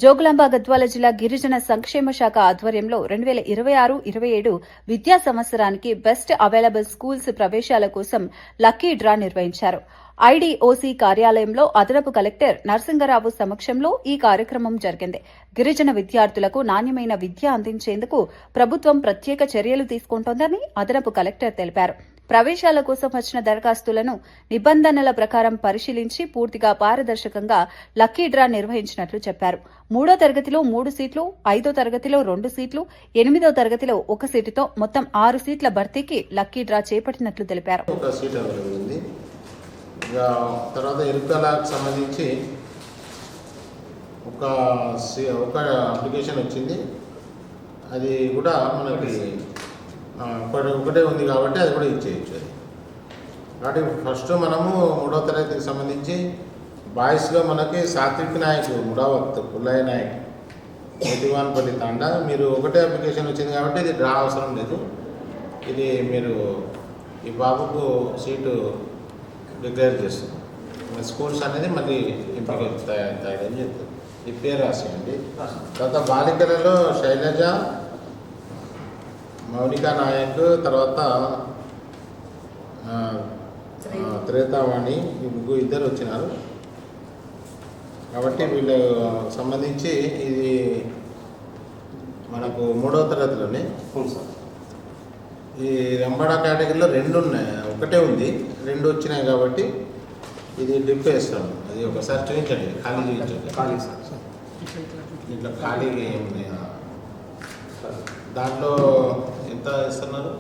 జోగులాంబ గద్వాల జిల్లా గిరిజన సంక్షేమ శాఖ ఆధ్వర్యంలో 2026-27 విద్యా సంవత్సరానికి బెస్ట్ అవైలబుల్ స్కూల్స్ ప్రవేశాల కోసం లక్కీ డ్రా నిర్వహించారు. ఐడీఓసీ కార్యాలయంలో అదనపు కలెక్టర్ నరసింగరావు సమక్షంలో ఈ కార్యక్రమం జరిగింది. గిరిజన విద్యార్థులకు నాణ్యమైన విద్య అందించేందుకు ప్రభుత్వం ప్రత్యేక చర్యలు తీసుకుంటోందని అదనపు కలెక్టర్ తెలిపారు. ప్రవేశాల కోసం వచ్చిన దరఖాస్తులను నిబంధనల ప్రకారం పరిశీలించి పూర్తిగా పారదర్శకంగా లక్కీ డ్రా నిర్వహించినట్లు చెప్పారు. 3వ తరగతిలో 3 సీట్లు, 5వ తరగతిలో 2 సీట్లు, 8వ తరగతిలో 1 సీటుతో మొత్తం 6 సీట్ల భర్తీకి లక్కీ డ్రా చేపట్టినట్లు తెలిపారు. తర్వాత ఎరుకలకు సంబంధించి ఒక అప్లికేషన్ వచ్చింది. అది కూడా మనకి ఒకటే ఉంది కాబట్టి అది కూడా ఇచ్చేయచ్చు. కాబట్టి ఫస్ట్ మనము 3వ తరగతికి సంబంధించి బాయ్స్లో మనకి సాత్విక్ నాయక్, ముడావత్ పుల్లయ్య నాయక్, మోతివాన్పల్లి తాండా, మీరు ఒకటే అప్లికేషన్ వచ్చింది కాబట్టి ఇది డ్రా అవసరం లేదు. ఇది మీరు ఈ బాబుకు సీటు డిక్లేర్ చేస్తుంది. స్కూల్స్ అనేది మళ్ళీ ఎంపిక తయారని చెప్తుంది. ఈ పేరు రాసేయండి. తర్వాత బాలికలలో శైలజ, మౌనికా నాయక్, తర్వాత త్రేతావాణి, ఇద్దరు వచ్చినారు. కాబట్టి వీళ్ళు సంబంధించి ఇది మనకు 3వ తరగతిలోనే ఈ రంబడా కేటగిరీలో 2 ఉన్నాయి, ఒకటే ఉంది, 2 వచ్చినాయి. కాబట్టి ఇది డిప్ వేస్తాం. అది ఒకసారి చూపించండి, ఖాళీ చూపించండి. ఖాళీ సార్, ఇట్లా ఖాళీ ఏమున్నాయి దాంట్లో ఎంత ఇస్తున్నారు?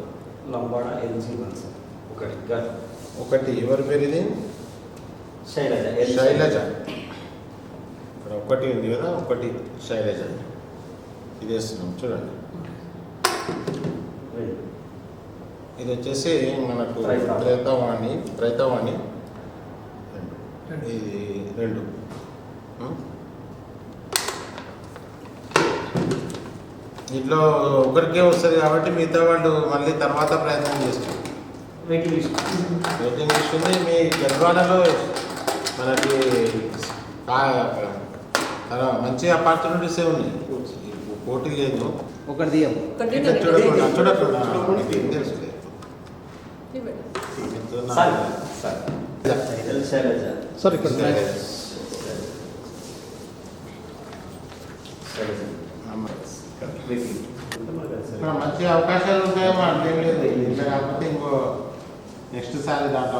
లంబాడా LG1 సార్, ఒకటి. ఎవరి పేరు ఇది? శైలజ. ఇక్కడ ఒకటి ఉంది కదా, ఒకటి శైలజ. ఇది వేస్తున్నాం చూడండి. ఇది వచ్చేసి మనకు త్రేతావాణి, ఇది 2. ఇంట్లో ఒకరికే వస్తుంది కాబట్టి మిగతా వాళ్ళు మళ్ళీ తర్వాత ప్రయత్నం చేస్తారు. వెయిటింగ్ లిస్ట్ ఉంది. మీ గద్వాలలో మనకి మంచి ఆపర్చునిటీసే ఉన్నాయి, పోటీ లేదు. ఒకటి చూడకుండా మంచి అవకాశాలు ఉంటాయేమో అంతేం లేదు. ఇట్లా కాకపోతే ఇంకో నెక్స్ట్ సారి దాంట్లో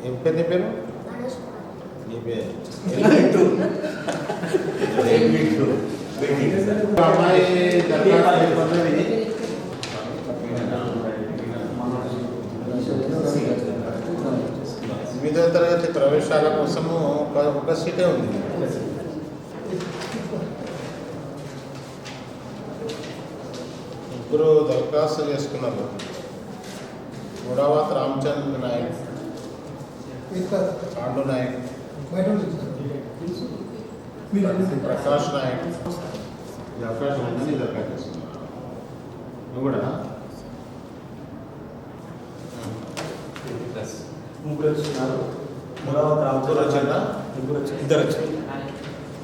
ఏం పేరు? నీ పేరు? నీ పేరు అమ్మాయి దరఖాస్తు 8వ తరగతి ప్రవేశాల కోసము ఒక సీటే ఉంది. ముగ్గురు దరఖాస్తు చేసుకున్నారు. ముడావత్ రామచంద్ర నాయక్, పాండు నాయక్, ప్రకాష్ నాయక్. అవకాశం ఉందని దరఖాస్తు చేసుకున్నారు. నువ్వు కూడా ముగ్గురు వచ్చినారు. ముడావత్ రామచంద్ర వచ్చిందా? ఇద్దరు వచ్చారు.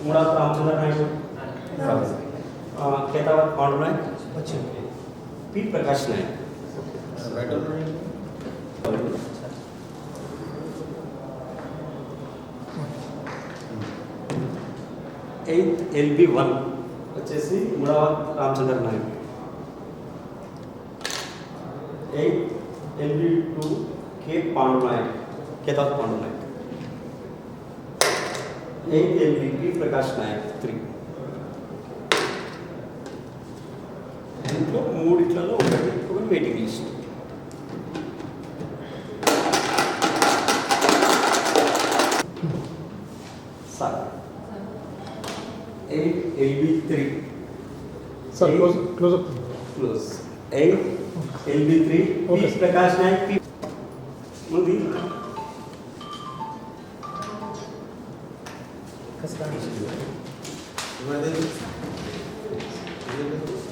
ముడావత్ రామచంద్ర నాయుడు, కేతావత్ పాండు నాయక్ వచ్చింది. P Prakash Naik. 8th LB1 వచ్చేసి ముడావత్ రామచంద్ర నాయక్. 8th LB2 के पांडु नायक, केतावत पांडु नायक. 8th LB Prakash Nayak 3. ఇంట్లో 3 ఒకటి waiting list. Sir 8th LB3 sir close 8th LB3 P Prakash Nayak. ఉంది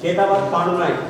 కేతావత్ పాండు నాయక్.